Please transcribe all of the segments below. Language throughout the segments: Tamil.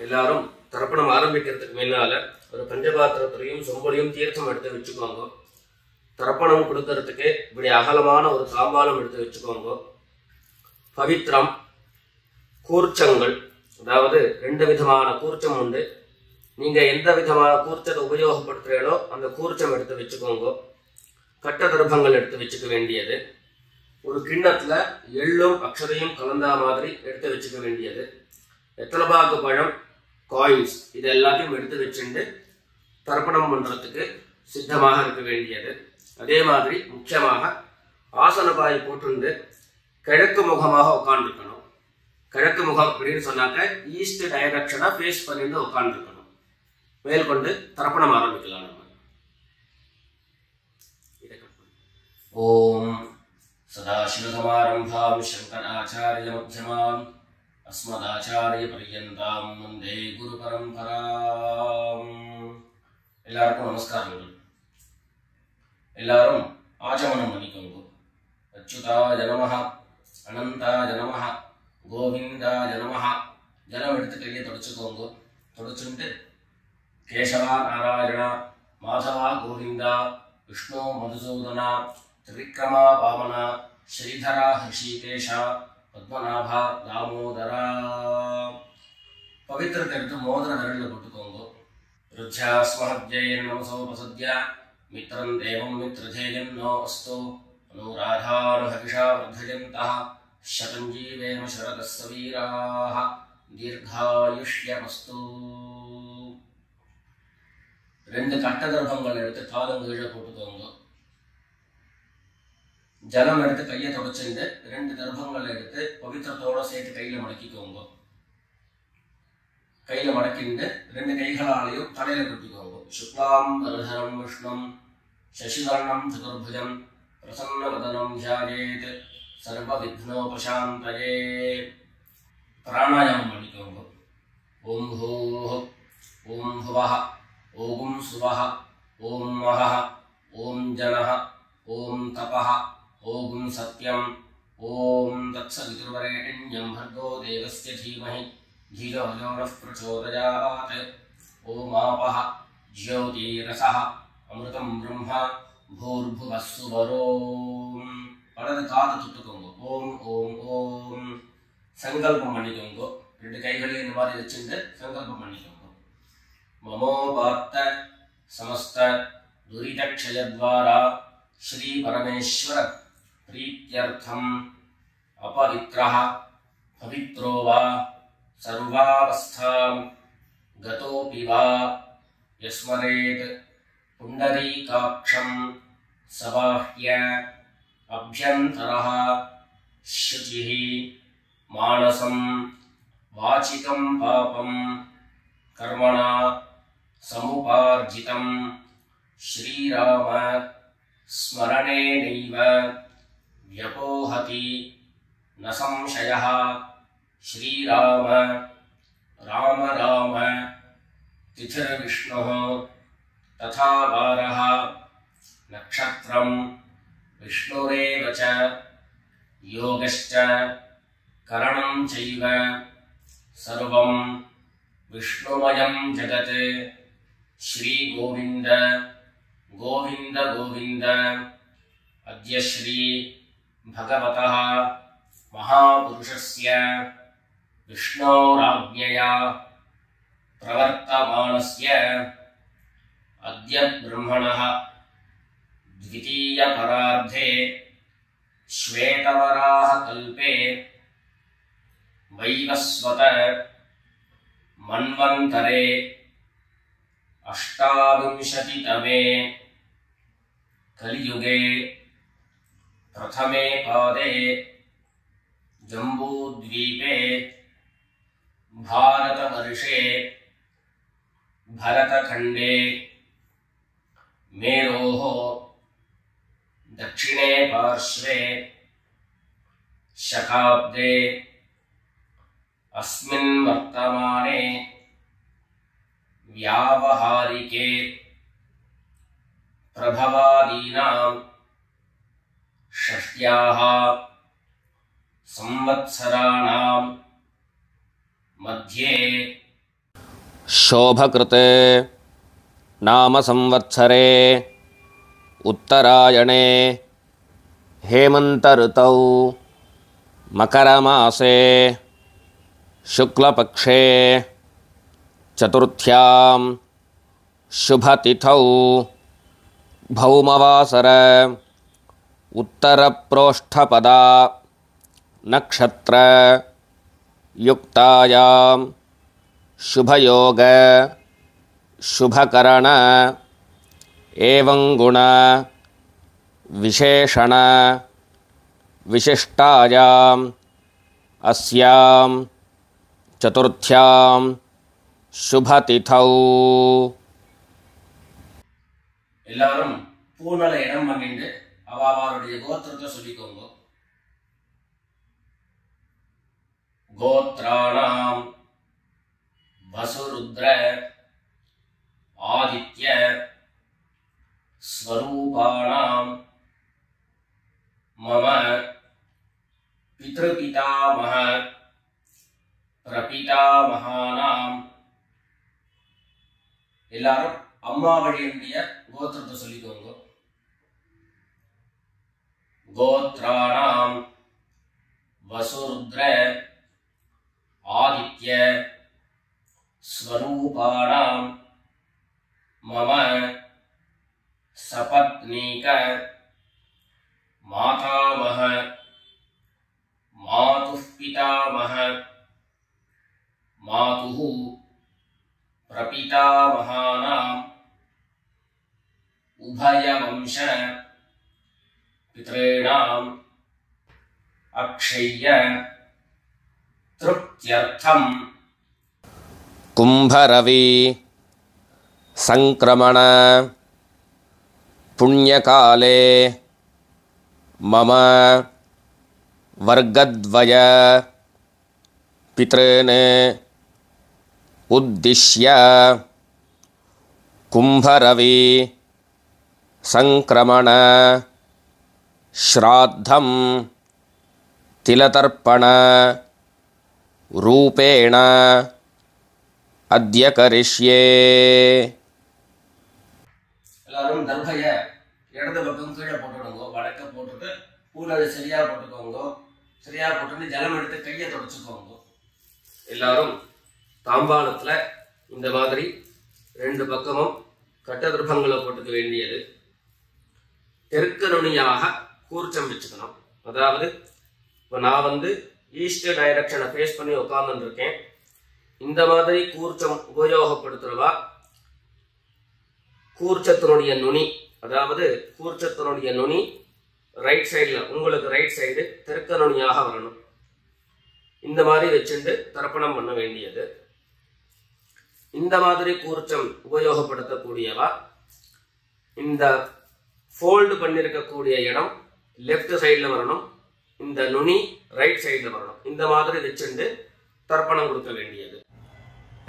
எல்லாரும் தர்ப்பணம் ஆரம்பிக்கிறதுக்கு முன்னால ஒரு பஞ்சபாத்திரத்திலையும் சொம்பலையும் தீர்த்தம் எடுத்து வச்சுக்கோங்க. தர்ப்பணம் கொடுக்கறதுக்கு இப்படி அகலமான ஒரு தாம்பாலம் எடுத்து வச்சுக்கோங்க. பவித்திரம், கூர்ச்சங்கள், அதாவது 2 விதமான கூர்ச்சம் உண்டு. நீங்க எந்த விதமான கூர்ச்சத்தை உபயோகப்படுத்துறீங்களோ அந்த கூர்ச்சம் எடுத்து வச்சுக்கோங்க. கட்ட தர்ப்பங்கள் எடுத்து வச்சுக்க வேண்டியது. ஒரு கிண்ணத்துல எள்ளும் அக்ஷதையும் கலந்தா மாதிரி எடுத்து வச்சுக்க வேண்டியது. வெத்தலைபாக்கு பழம், காயின்ஸ், இது எல்லாத்தையும் எடுத்து வச்சுட்டு தர்ப்பணம் பண்றதுக்கு சித்தமாக இருக்க வேண்டியது. அதே மாதிரி முக்கியமாக ஆசனபாய் போட்டு கிழக்கு முகமாக உட்காந்துருக்கணும். கிழக்கு முகம் அப்படின்னு சொன்னாக்க ஈஸ்ட் டைரக்ஷனா ஃபேஸ் பண்ணிட்டு உட்காந்துருக்கணும். மேற்கொண்டு தர்ப்பணம் ஆரம்பிக்கலாம். நம்ம ஓம் சதாசிவசமாரம்பாம் சங்கராச்சாரிய மத்யமாம் அஸ்மதாச்சாரிய பர்யந்தாம் வந்தே குரு பரம்பராம். எல்லாருக்கும் நமஸ்காரங்கள். எல்லாரும் ஆச்சமனம் பண்ணிக்கோங்க. அச்சுதாய நமஹ, அனந்தாய நமஹ, கோவிந்தாய நமஹ. ஜலம் எடுத்து கையை தொடச்சுக்கோங்க. தொடச்சுட்டு கேசவா நாராயணா, மாதவா கோவிந்தா, விஷ்ணு மதுசூதனா, திரிவிக்ரமா வாமனா, ஸ்ரீதரா ஹிருஷிகேஷா, பத்மநாபா தாமோதரா. பவித்திரத்தை எடுத்து மோதிர விரலில் போட்டுக்கோங்க. ருத்யாஸ்மஹத்யைர் நமசோபசத்ய மித்ரம் தேவம் மித்ரதேயம் நோ அஸ்து அனுராதானுஹவிஷா வர்தயந்தः சதம் ஜீவேம சரதஸ்ஸ வீராः தீர்காயுஷ்யமஸ்து. 2 கட்ட தர்ப்பங்கள் எடுத்து காலங்கீழ போட்டுக்கோங்க. ஜலம் எடுத்து கையை தொடச்சுட்டு 2 தர்ப்பங்கள் எடுத்து பவித்திரத்தோட சேர்த்து கையில மடக்கிக்கோங்க. கையில மடக்கிட்டு 2 கைகளாலையும் தலையில குத்திக்கோங்க. சுக்லாம் வரதரம் விஷ்ணும் சசிவர்ணம் சதுர்புஜம் பிரசன்னவதனம் தியாயேத் சர்வ விக்னோபசாந்தயே. பிராணாயாமம் பண்ணிக்கோங்க. ஓம் ஹோஹ, ஓம் ஹுவஹ, ஓம் சுவஹ, ஓம் மஹஹ, ஓம் ஜனஹ, ஓம் தபஹ, ஓம் சத்யம், ஓம் தத்சவிதுர்வரேண்யம் भर्गो देवस्य धीमहि धियो यो नः प्रचोदयात्. ஓம் ஆபஹ ஜ்யோதிரசஹ அமிர்தம் பிரம்மா பூர்புவः சுவரோம். வலது காது தொட்டுக்கோங்க. ஓம் ஓம் ஓம். சங்கல்பம் பண்ணிக்கோங்க. 2 கைகளையும் இந்த மாதிரி வச்சுட்டு சங்கல்பம் பண்ணிக்கோங்க. மமோபாத்த சமஸ்த துரிதக்ஷயத்வாரா ஸ்ரீ பரமேஸ்வர प्रीत्यर्थम अपवित्रः पवित्रो वा सर्वावस्थां गतोऽपि वा यस्मरेत् पुण्डरीकाक्षं सबाह्य अभ्यन्तरः शुचिः मानसं वाचिकं पापं कर्मणा समुपार्जितं श्रीराम स्मरणेनैव व्यपोहति न संशयः. श्रीराम राम राम तिथिर्विष्णुः तथा वारः नक्षत्रं विष्णुरेव च योगश्च करणं चैव सर्वं विष्णुमयं जगत्. श्री गोविंद गोविंद गोविंद. अद्य श्री भगवतः महापुरुषस्य विष्णोराज्ञया प्रवर्तमानस्य अद्य ब्रह्मणः द्वितीयपरार्धे श्वेतवराह कल्पे वैवस्वत मन्वन्तरे 28तमे कलियुगे प्रथमे पादे जम्बूद्वीपे भारतवर्षे भरतखण्डे मेरोः दक्षिणे पार्श्वे शकाब्दे अस्मिन् वर्तमाने व्यावहारिके प्रभवादीनां षष्ट्याः संवत्सराणां मध्ये शोभकृते नाम संवत्सरे उत्तरायणे हेमंत ऋतौ मकरमासे शुक्लपक्षे चतुर्थ्यां शुभतिथौ भौमवासर उत्तरप्रोष्ठपदा नक्षत्र युक्तायां शुभयोग शुभकरण एवं गुण विशेषण विशिष्टायां अस्यां चतुर्थ्यां शुभतिथौ எல்லாரும் பூனல இடம் பண்ணிட்டு அவளுடைய கோத்திரத்தை சொல்லிக்கோங்க. கோத்ராணாம் வசுருத்ர ஆதித்ய ஸ்வரூபாணாம் மம பித்ருபிதாமஹ பிரபிதாமஹானாம். எல்லாரும் அம்மா வழியுடைய கோத்திரத்தை சொல்லிக்கோங்க. கோத்ராணாம் வசுருத்ர ஆதித்ய ஸ்வரூபாணாம் மம சபத்னீக மாதாமஹ மாதுः பிதாமஹ மாதுः பிரபிதாமஹானாம் உபயவம்ச பித்ரேணாம் அக்ஷய்ய திருப்த்யர்த்தம் கும்பரவி சங்கிரமண புண்ணியகாலே மம வர்க்கத்வய பித்ரேன் உத்திஷ்ய கும்பரவி சங்கிரமண ஸ்ராத்தம் திலதர்ப்பண ரூபேண அத்ய கரிஷ்யே. எல்லாரும் தர்பைய இடது பக்கம் கீழே போட்டுடுங்க. வடக்க போட்டுட்டு பூனது சரியா போட்டுக்கோங்க. சரியா போட்டுட்டு ஜலம் எடுத்து கையை தொடச்சுக்கோங்க. எல்லாரும் தாம்பாளத்துல இந்த மாதிரி ரெண்டு பக்கமும் கட்ட திருப்பங்களை போட்டுக்க வேண்டியது. தெற்கு நுனியாக கூர்ச்சம் வச்சுக்கணும். அதாவது இப்போ நான் ஈஸ்ட் டைரக்ஷனை ஃபேஸ் பண்ணி உட்கார்ந்துட்டு இருக்கேன். இந்த மாதிரி கூர்ச்சம் உபயோகப்படுத்துறவா கூர்ச்சத்தினுடைய நுனி, அதாவது கூர்ச்சத்தினுடைய நுனி ரைட் சைடில், உங்களுக்கு ரைட் சைடு தெற்கு நுனியாக வரணும். இந்த மாதிரி வச்சுட்டு தர்ப்பணம் பண்ண வேண்டியது. இந்த மாதிரி கூர்ச்சம் உபயோகப்படுத்தக்கூடியவா இந்த ஃபோல்டு பண்ணியிருக்கக்கூடிய இடம் லெஃப்ட் சைடில் வரணும். இந்த நுனி ரைட் சைடில் வரணும். இந்த மாதிரி வச்சுட்டு தர்ப்பணம் கொடுக்க வேண்டியது.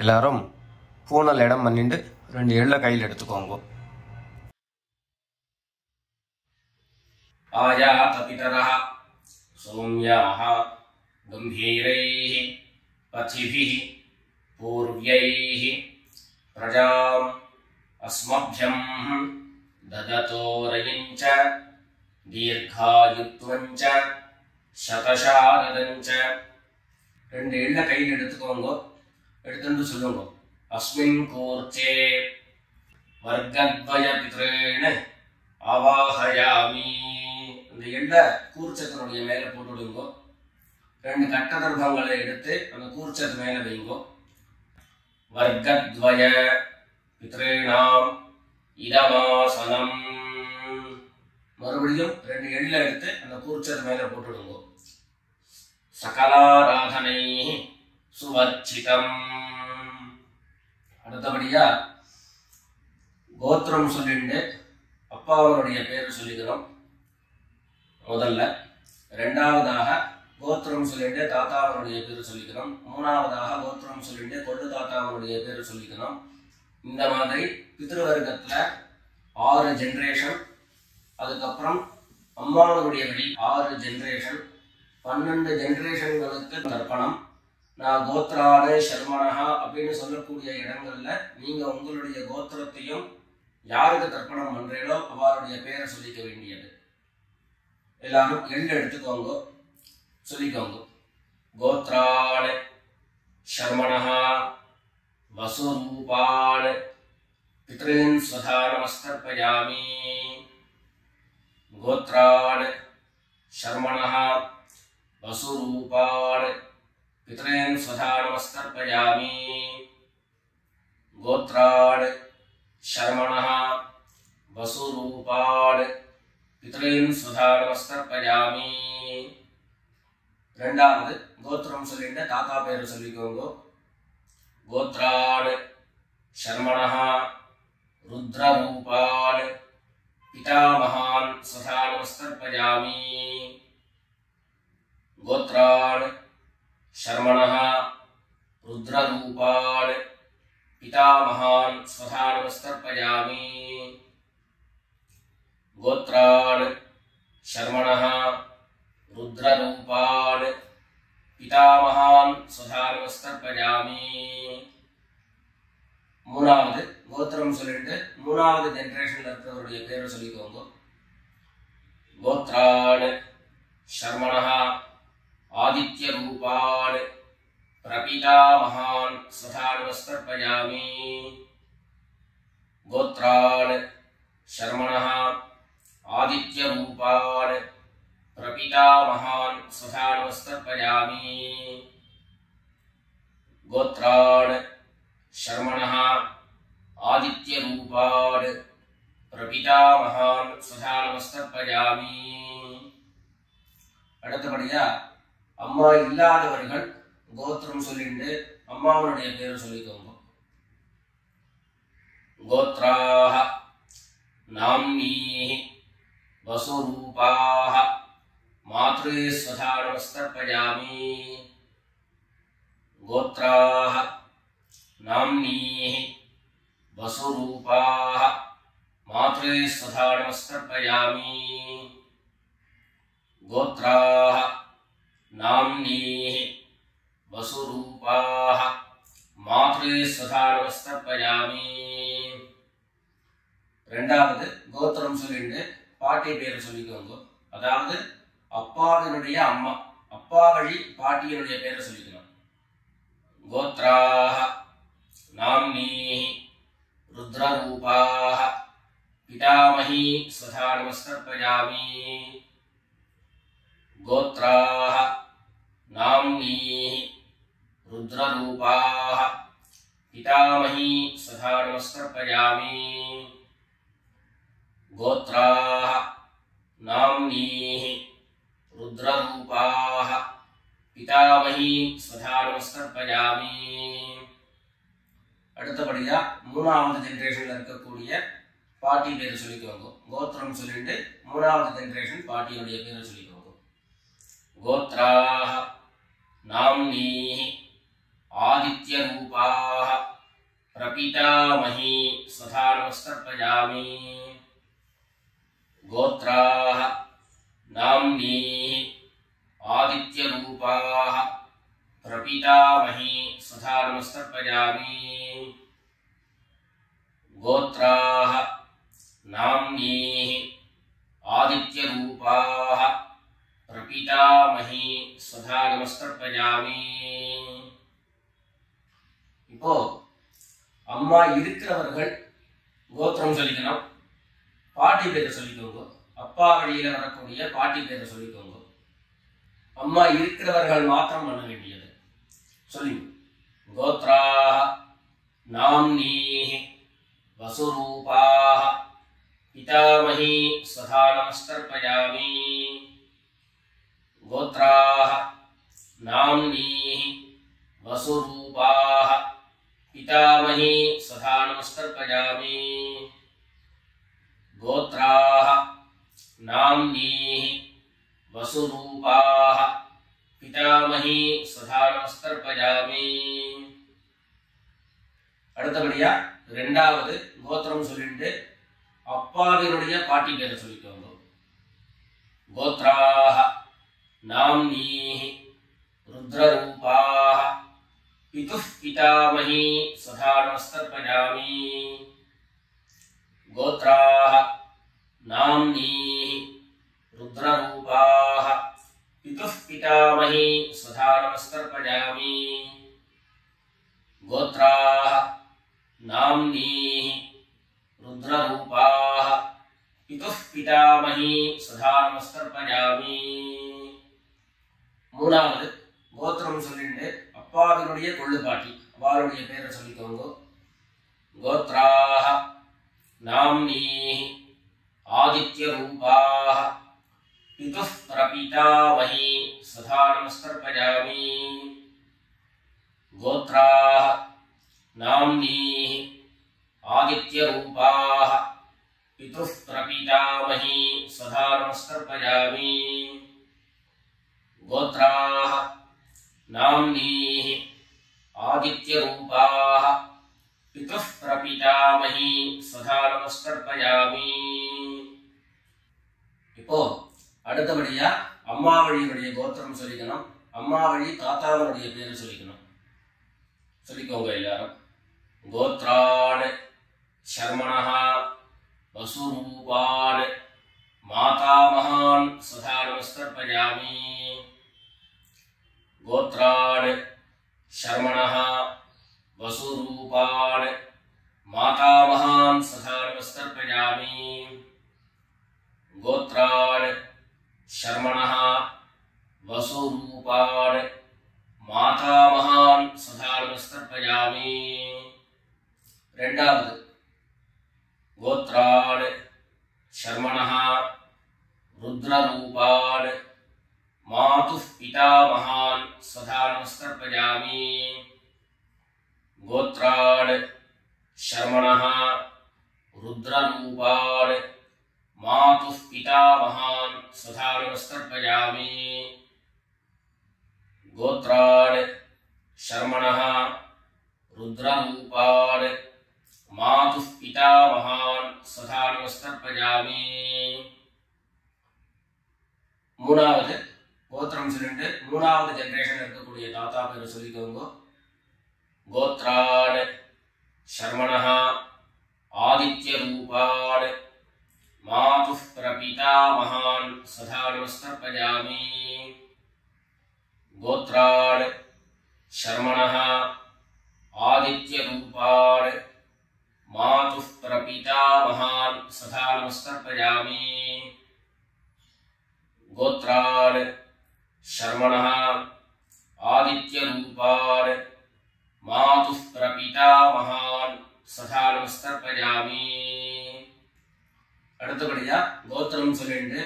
எல்லாரும் பூனல் இடம் பண்ணிட்டு ரெண்டு எள்ள கையில் எடுத்துக்கோங்க. ஆயாத பிதரஹ சௌம்யாஹ கம்பீரைஹ பதிபிஹ பூர்வ்யைஹ பிரஜாம் அஸ்மப்யம் தததோரயஞ்ச தீர்காயுத்வஞ்ச சதசாரதஞ்ச. ரெண்டு எள்ள கையில் எடுத்துக்கோங்க. எடுத்துட்டு சொல்லுங்க. அஸ்மின் கூர்ச்சே வர்க்கத்வய பித்ரேண அவாஹயாமி. இந்த எள்ள கூர்ச்சத்தினுடைய மேல போட்டுடுங்க. ரெண்டு கட்ட தர்ப்பங்களை எடுத்து அந்த கூர்ச்சத்து மேல வைங்க. வர்க்கத்வய பித்ரேணாம் இதமாசனம். மறுபடியும் ரெண்டு எள்ள எடுத்து அந்த கூர்ச்சத்து மேல போட்டுடுங்க. சகலாராதனை சுவர்ச்சிதம். அடுத்தபடியா கோத்திரம் சொல்லிட்டு அப்பாவனுடைய பேர் சொல்லிக்கிறோம் முதல்ல. இரண்டாவதாக கோத்திர சொல்லிட்டு தாத்தாவனுடைய பேர் சொல்லிக்கணும். மூணாவதாக கோத்திரம் சொல்லிட்டு கொள்ளு தாத்தாவனுடைய பேர் சொல்லிக்கணும். இந்த மாதிரி பித்ருவர்க்கத்துல 6 ஜெனரேஷன், அதுக்கப்புறம் அம்மாவனுடைய வழி 6 ஜெனரேஷன், 12 ஜெனரேஷன்களுக்கு தர்ப்பணம். நான் கோத்ரான சர்மனஹா அப்படின்னு சொல்லக்கூடிய இடங்கள்ல நீங்க உங்களுடைய கோத்திரத்தையும் யாருக்கு தர்ப்பணம் பண்றீங்களோ அவருடைய பேரை சொல்லிக்க வேண்டியது. எல்லாரும் எள்ளு எடுத்துக்கோங்க, சொல்லிக்கோங்க. கோத்ரான சர்மனஹா வசுரூபான பித்ரீன் ஸ்வதானமஸ்தர்ப்பயாமி. கோத்ரான சர்மனஹா வசுரூபான பித்ரீன் ஸ்வதானமஸ்தர்ப்பயாமி. கோத்ரான் சர்மணः வசுரூபான் பித்ரீன் ஸ்வதானமஸ்தர்ப்பயாமி. ரெண்டாவது கோத்திரம் சொல்லிட்டு தாத்தா பேர் சொல்லிக்கோங்க. கோத்ரான் சர்மணः ருத்ரரூபான் பிதாமகான் ஸ்வதானமஸ்தர்ப்பயாமி. கோத்ரான் शर्मणः रुद्ररूपान् पितामहान् स्वधानमस्तर्पयामि. गोत्रान् शर्मणः रुद्ररूपान् पितामहान् स्वधानमस्तर्पयामि. மூணாவது கோத்திரம் சொல்லிட்டு மூணாவது ஜெனரேஷன்ல இருக்கிறவருடைய பேரை சொல்லிக்கோங்க. கோத்ரான் शर्मणः आदित्य रूपान् प्रपितामहान् स्वधानमस्तर्पयामि. गोत्रान् शर्मणः आदित्य रूपान् प्रपितामहान् स्वधानमस्तर्पयामि. गोत्रान् शर्मणः आदित्य रूपान् प्रपितामहान् स्वधानमस्तर्पयामि. அடுத்தபடியா அம்மா இல்லாதவர்கள் கோத்திரம் சொல்லிட்டு அம்மாவுடைய பேர் சொல்லிக்கோங்க. கோத்ராஹ நாம்னீஹி வசுரூபாஹ மாத்ரே ஸ்வதானமஸ்தர்ப்பயாமி. கோத்ராஹ நாம்னீஹி வசுரூபாஹ மாத்ரே ஸ்வதானமஸ்தர்ப்பயாமி. गोत्राः नाम्नीः वसुरूपाः मात्रे स्वधानमस्तर्पयामि. ரெண்டாவது கோத்திரம் சொல்லிட்டு பாட்டி பேர் சொல்லிக்கோங்க. அதாவது அப்பாவினுடைய அம்மா, அப்பா வழி பாட்டியினுடைய பேரை சொல்லிக்கணும். கோத்ராः नाम्नीः रुद्ररूपाः पितामही स्वधानमस्तर्पयामि. गोत्राः नाम्नीः रुद्ररूपाः पितामही स्वधानमस्तर्पयामि. गोत्राः नाम्नीः रुद्ररूपाः पितामही स्वधानमस्तर्पयामि. அடுத்தபடியா மூணாவது ஜெனரேஷன்ல இருக்கக்கூடிய பாட்டி பேர் சொல்லிக்கோங்க. கோத்திரம் சொல்லிட்டு மூணாவது ஜெனரேஷன் பாட்டியுடைய பேர் சொல்லிக்கோங்க. गोत्राः नाम्नीः आदित्य रूपाः प्रपितामही स्वधानमस्तर्पयामि. गोत्राः नाम्नीः आदित्य रूपाः प्रपितामही स्वधानमस्तर्पयामि. गोत्राः नाम्नीः आदित्य रूपाः प्रपितामही स्वधानमस्तर्पयामि. இப்போ அம்மா இருக்கிறவர்கள் கோத்திரம் சொல்லிக்கணும், பாட்டி பேரை சொல்லிக்கோங்க. அப்பா வழியில வரக்கூடிய பாட்டி பேரை சொல்லிக்கோங்க. அம்மா இருக்கிறவர்கள் மாத்திரம் பண்ண வேண்டியது சொல்லி. கோத்ராஹ நாம்னீஹி வசுரூபாஹ பிதாமஹி ஸ்வதானமஸ்தர்ப்பயாமி. गोत्राः नाम्नीः वसुरूपाः पितामही स्वधानमस्तर्पयामि. गोत्राः नाम्नीः वसुरूपाः பிதாமஹி சதா நமஸ்தர்ப்பயாமி. அடுத்தபடியா ரெண்டாவது கோத்திரம் சொல்லிட்டு அப்பாவினுடைய பாட்டி பேரை சொல்லிக்கோங்க. கோத்ராஹ நாம்னீஹி ருத்ரரூபாஹ பிதுஹ் பிதாமஹி சதா நமஸ்தர்ப்பயாமி. கோத்ராஹ நாம்னீஹி ருத்ரரூபாஹ பிதுஹ் பிதாமஹி சதா நமஸ்தர்ப்பயாமி. கோத்ராஹ நாம்னீஹி ருத்ரரூபாஹ பிதுஹ் பிதாமஹி சதா நமஸ்தர்ப்பயாமி. மூணாவது கோத்திரம் சொல்லிட்டு அப்பாவினுடைய கொள்ளுப்பாட்டி அவளுடைய பேரை சொல்லிக்கோங்க. கோத்ராஹ நாம்னீஹி ஆதித்யரூபாஹ பிதுஹ் பிரபிதாமஹி சதா நமஸ்தர்ப்பயாமி. கோத்ராஹ நாம்னீஹி ஆதித்யரூபாஹ பிதுஹ் பிரபிதாமஹி சதா நமஸ்தர்ப்பயாமி. கோத்ராஹ நாம்னீஹி ஆதித்யரூபாஹ பிதுஹ் பிரபிதாமஹி சதா நமஸ்தர்ப்பயாமி. இப்போ அடுத்தபடியா அம்மா வழியினுடைய கோத்திரம் சொல்லிக்கணும். அம்மா வழி தாத்தாவுடைய பேரு சொல்லிக்கணும். சொல்லிக்கோங்க எல்லாரும். கோத்ரான் சர்மணஹ வசுரூபான் மாதாமஹான் சதா நமஸ்தர்ப்பயாமி. கோத்ரான் சர்மணஹ வசுரூபான் மாதாமஹான் சதா நமஸ்தர்ப்பயாமி. கோத்ரான் சர்மணஹ வசுரூபான் மாதாமஹான் சதா நமஸ்தர்ப்பயாமி. ரெண்டாவது கோத்ரான் சர்மணஹ ருத்ரரூபான் மாதுः பிதாமஹான் சதா நமஸ்தர்ப்பயாமி. கோத்ரான் சர்மணஹ ருத்ரரூபான் மாதுः பிதாமஹான் சதா நமஸ்தர்ப்பயாமி. கோத்ரான் சர்மணஹ ருத்ரரூபான் மாதுः பிதாமஹான் சதா நமஸ்தர்ப்பயாமி. மூணாவது கோத்திரம் சொல்லிட்டு மூணாவது ஜெனரேஷன் இருக்கக்கூடிய தாத்தா பேரை சொல்லிக்கோங்க. கோத்ரான் சர்மணஹ ஆதித்யரூபான் மாதுः பிரபிதாமஹான் சதா நமஸ்தர்ப்பயாமி. கோத்ரான் சர்மணஹ ஆதித்யரூபான் மாதுः பிரபிதாமஹான் சதா நமஸ்தர்ப்பயாமி. கோத்ரான் சர்மணஹ ஆதித்யரூபான் மாதுः பிரபிதாமஹான் சதா நமஸ்தர்ப்பயாமி. அடுத்தபடியா கோத்திரம் சொல்லிட்டு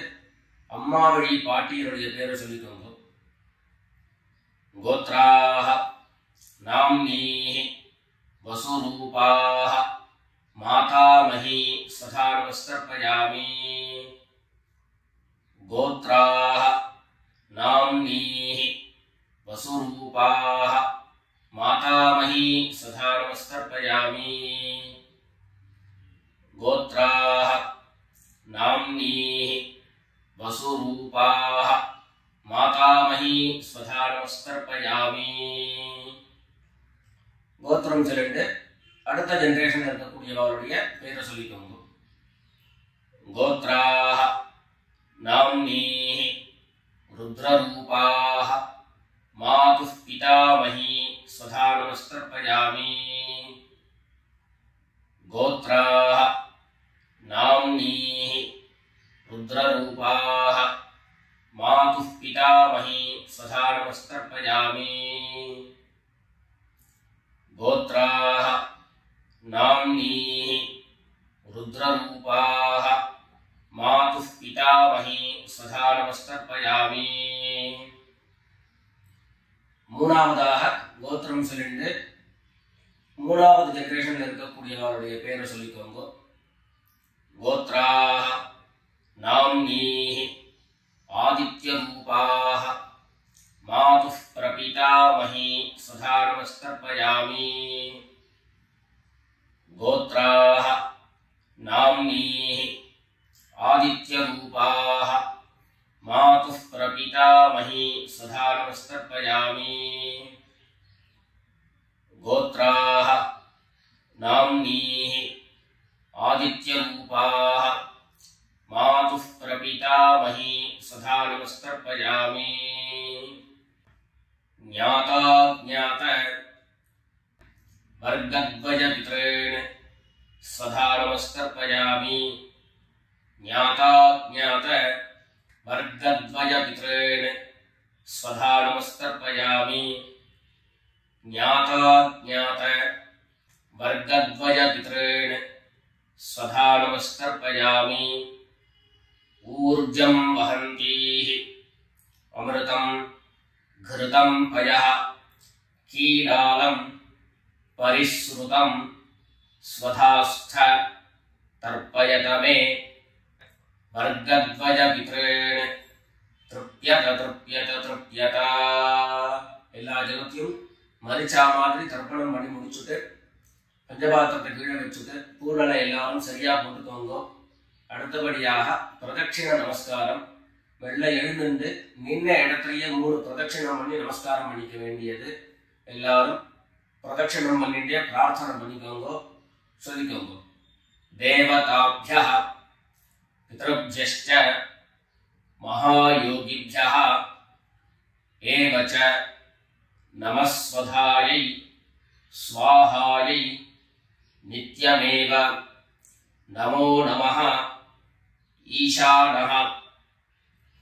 அம்மா வழி பாட்டியருடைய பேரை சொல்லிக்கோங்க. கோத்ராஹ நாம்னீஹி வசுரூபாஹ மாதாமஹி சதா நமஸ்தர்ப்பயாமி. கோத்ராஹ நாம்னீஹி வசுரூபாஹ மாதாமஹி சதா நமஸ்தர்ப்பயாமி. கோத்ராஹ நாம்னீஹி வசுரூபாஹ மாதாமஹி சதா நமஸ்தர்ப்பயாமி. கோத்திரம் சொல்லிட்டு அடுத்த ஜெனரேஷன் இருக்கக்கூடியவருடைய பேரை சொல்லிக்கோங்க. கோத்ராஹ நாம்னீஹி ருத்ரரூபாஹ மாதுः பிதாமஹி சதா நமஸ்தர்ப்பயாமி. கோத்ராஹ நாம்னீஹி ருத்ரரூபாஹ மாதுः பிதாமஹி சதா நமஸ்தர்ப்பயாமி. கோத்ராஹ நாம்னீஹி ருத்ரரூபாஹ மாதுः பிதாமஹி சதா நமஸ்தர்ப்பயாமி. மூணாவதாக கோத்திரம் சொல்லிட்டு மூணாவது ஜெனரேஷன்ல இருக்கக்கூடியவருடைய பேரை சொல்லிக்கோங்க. கோத்ராஹ நாம்னீஹி ஆதித்யரூபாஹ मातुः प्रपीतामही स्वधा नमस्तर्पयामि। गोत्राः नाम्नीः आदित्यरूपाः मातुः प्रपीतामही स्वधा नमस्तर्पयामि। गोत्राः नाम्नीः आदित्यरूपाः मातुः प्रपीतामही स्वधा नमस्तर्पयामि। ज्ञाता ज्ञात वर्गद्वयपितॄन् स्वधा नमस्तर्पयामि। ज्ञाता ज्ञात वर्गद्वयपितॄन् स्वधा नमस्तर्पयामि। ज्ञाता ज्ञात वर्गद्वयपितॄन् स्वधा नमस्तर्पयामि। ऊर्जं वहन्तीः अमृतं घृतं पयः कीडालं परिश्रुतं स्वधास्थ तर्पयत मे। वर्गद्वयपितॄन् तृप्यत तृप्यत तृप्यत। எல்லா ஜனத்தையும் மரிச்சா மாதிரி தர்ப்பணம் பண்ணி முடிச்சுட்டு பஞ்சபாத்திரத்தை கீழே வச்சுட்டு பூர்ணனை எல்லாரும் சரியா போட்டுக்கோங்க. அடுத்தபடியாக பிரதட்சிண நமஸ்காரம். வெள்ள எழுந்து நின்ன இடத்துலயே 3 பிரதட்சிணம் பண்ணி நமஸ்காரம் பண்ணிக்க வேண்டியது. எல்லாரும் பிரதட்சிணம் பண்ணிட்டே பிரார்த்தனை பண்ணிக்கோங்க, சொல்லிக்கோங்க. தேவதாப்யः பித்ருப்யश्च மகாயோகிभ्यः ஏவ ச நமஸ்வதாயை ஸ்வாஹாயை நித்யமேவ நமோ நமः ஈசானः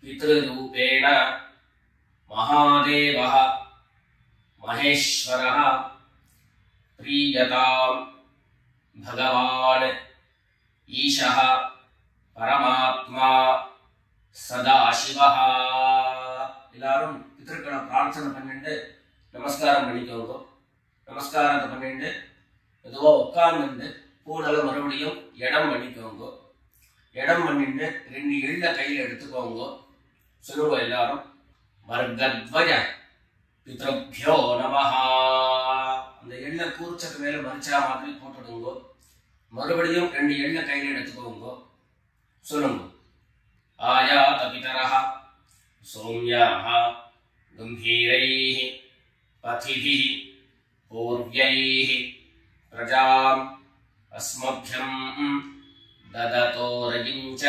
பித்ருரூபேண மகாதேவः மகேஸ்வரः प्रीयताम् भगवान् ईशः परमात्मा सदाशिवः. எல்லாரும் பித்ருக்களை பிரார்த்தனை பண்ணிட்டு நமஸ்காரம் பண்ணிக்கோங்க. நமஸ்காரத்தை பண்ணிட்டு மெதுவா உட்கார்ந்து பூனலை மறுபடியும் இடம் பண்ணிக்கோங்க. இடம் பண்ணிட்டு 2 எள்ள கையில் எடுத்துக்கோங்க. சொல்லுங்க எல்லாரும். வர்கத்வய பித்ருப்யோ நமஹ. அந்த எள்ள கூர்ச்சத்து மேல மரிச்சா மாதிரி போட்டுடுங்க. மறுபடியும் 2 எள்ள கையில் எடுத்துக்கோங்க. சொல்லுங்க. ஆயாத பிதரஹ சௌம்யாஹ கம்பீரைஹ பதிபிஹ பூர்வ்யைஹ பிரஜாம் அஸ்மभ्यம் ददतो रजिञ्च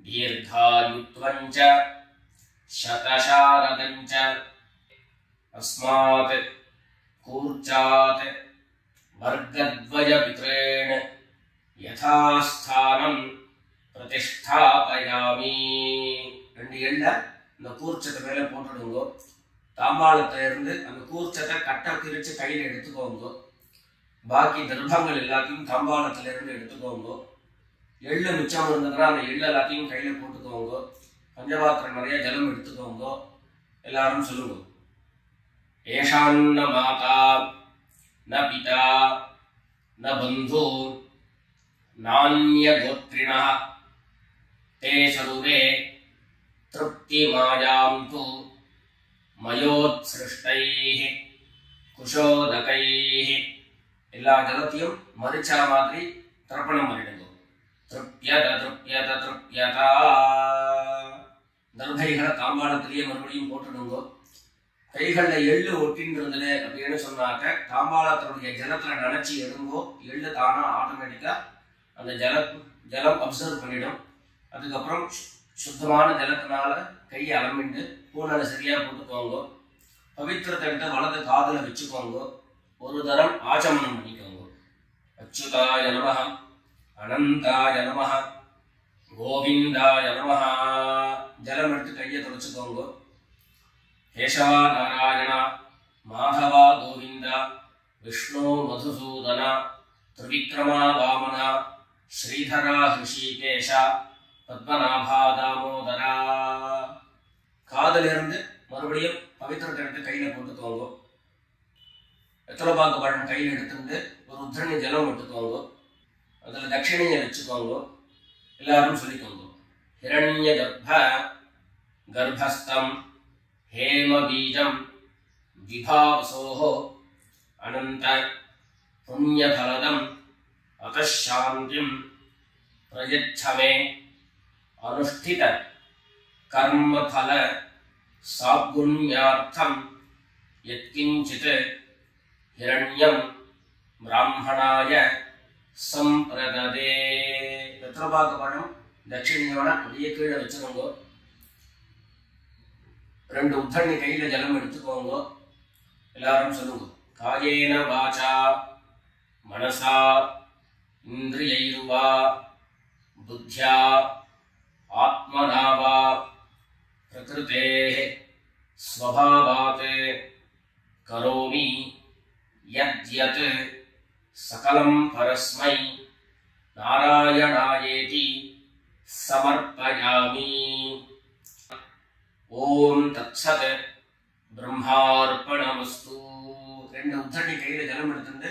दीर्घायुत्वञ्च शतशारदञ्च अस्मात् कूर्चात् वर्गद्वयपितॄन् यथास्थानं प्रतिष्ठापयामि. 2 எள்ள இந்த கூர்ச்சத்தை மேல போட்டுடுங்க. தாம்பாளத்துல இருந்து அந்த கூர்ச்சத்தை கட்ட திரிச்சு கையில எடுத்துக்கோங்க. பாக்கி தர்ப்பங்கள் எல்லாத்தையும் தாம்பாளத்துல இருந்து எடுத்துக்கோங்க. எள்ளு மிச்சம் இருந்ததுன்னா அந்த எள்ளு எல்லாத்தையும் கையில போட்டுக்கோங்க. பஞ்சபாத்திரம் நிறைய ஜலம் எடுத்துக்கோங்க. எல்லாரும் சொல்லுங்க. ஏஷான்ன மாதா ந பிதா ந பந்து நான்ய கோத்ரிணः தே சர்வே திருப்தி மாயாம் து மயோத்ஸ்ருஷ்டைः குஷோதகைः. எல்லா ஜலத்தையும் மரிச்சா மாதிரி தர்ப்பணம் பண்ணிடுங்க. திருப்யத திருப்யத திருப்யதா. தர்பைகளை தாம்பாளத்திலேயே மறுபடியும் போட்டுடுங்க. கைகளில் எள்ளு ஒட்டின்றது அப்படின்னு சொன்னாக்க தாம்பாளத்தினுடைய ஜலத்துல நினைச்சு எடுங்கோ. எள்ளு தானா ஆட்டோமேட்டிக்கா அந்த ஜலம் அப்சர்வ் பண்ணிடும். அதுக்கப்புறம் சுத்தமான ஜலத்தினால கையை அலம்பிட்டு பூனலை சரியா போட்டுக்கோங்க. பவித்திரத்தை எடுத்து வலது காதுல வச்சுக்கோங்க. ஒரு தரம் ஆச்சமனம் பண்ணிக்கோங்க. அச்சுதாய நமஹ அனந்தாய நமஹ கோவிந்தாய நமஹ. ஜலம் எடுத்து கையை தொடச்சுக்கோங்க. கேசவா நாராயண மாதவா கோவிந்த விஷ்ணு மதுசூதன திரிவிக்ரமா வாமன ஸ்ரீதரா ஹிருஷிகேஷ பத்மநாபா தாமோதரா. காதிலிருந்து மறுபடியும் பவித்திரத்தை எடுத்து கையில போட்டுக்கோங்க. வெத்தலைப்பாக்கு பழம் கையில் எடுத்துட்டு ஒரு உத்தரணி ஜலம் எடுத்துக்கோங்க. அதில் தட்சிணையை வச்சுக்கோங்க. எல்லாரும் சொல்லிக்கோங்க. ஹிரண்ய கர்ப்ப கர்ப்பஸ்தம் हेमबीजं विभावसोः अनंत पुण्यफलदम् अतः शान्तिं प्रयच्छ मे अनुष्ठित कर्मफल सागुण्यार्थं यत्किंचित् हिरण्यं ब्राह्मणाय संप्रददे. வெத்தலைபாக்கு தட்சிணையோட அப்படியே கீழே வச்சுக்கோங்க. 2 உத்தண்ணி கையில ஜலம் எடுத்துக்கோங்க. எல்லாரும் சொல்லுங்க. காயேன வாசா மனசா இந்திரியைர்வா புத்யா ஆத்மனா வா பிரகிருதேஹ ஸ்வபாவாத் கரோமி யத்யத் சகலம் பரஸ்மை நாராயணாயேதி समर्पयामि. ओम तत्सत ब्रह्मार्पणमस्तु. 2 உத்தண்ணி கையில ஜலம் எடுத்துட்டு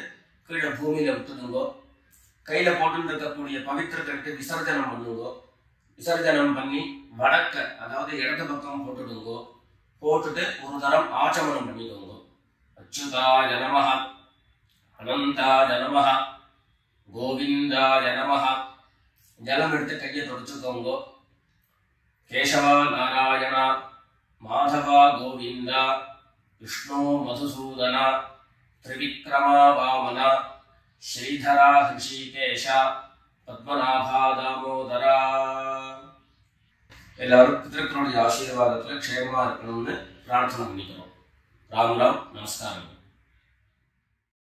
கீழே பூமியில விட்டுடுங்க. கையில போட்டுருக்கக்கூடிய பவித்திர கட்டு விசர்ஜனம் பண்ணுங்க. விசர்ஜனம் பண்ணி வடக்க அதாவது இடது பக்கம் போட்டுடுங்க. போட்டுட்டு ஒரு தரம் ஆச்சமனம் பண்ணிக்கோங்க. அச்சுதாய நமஹ அனந்தாய நமஹ கோவிந்தாய நமஹ. ஜலம் எடுத்து கையை தொடச்சுக்கோங்க. கேசவா நாராயண மாதவா கோவிந்த விஷ்ணு மதுசூதன திரிவிக்ரமா வாமன ஸ்ரீதரா ஹிருஷிகேஷ பத்மநாபா தாமோதரா. எல்லாரும் பிதர்களுடைய ஆசீர்வாதத்துல க்ஷேமமா இருக்கணும்னு பிரார்த்தனை பண்ணிக்கிறோம். ராம் ராம். நமஸ்காரம்.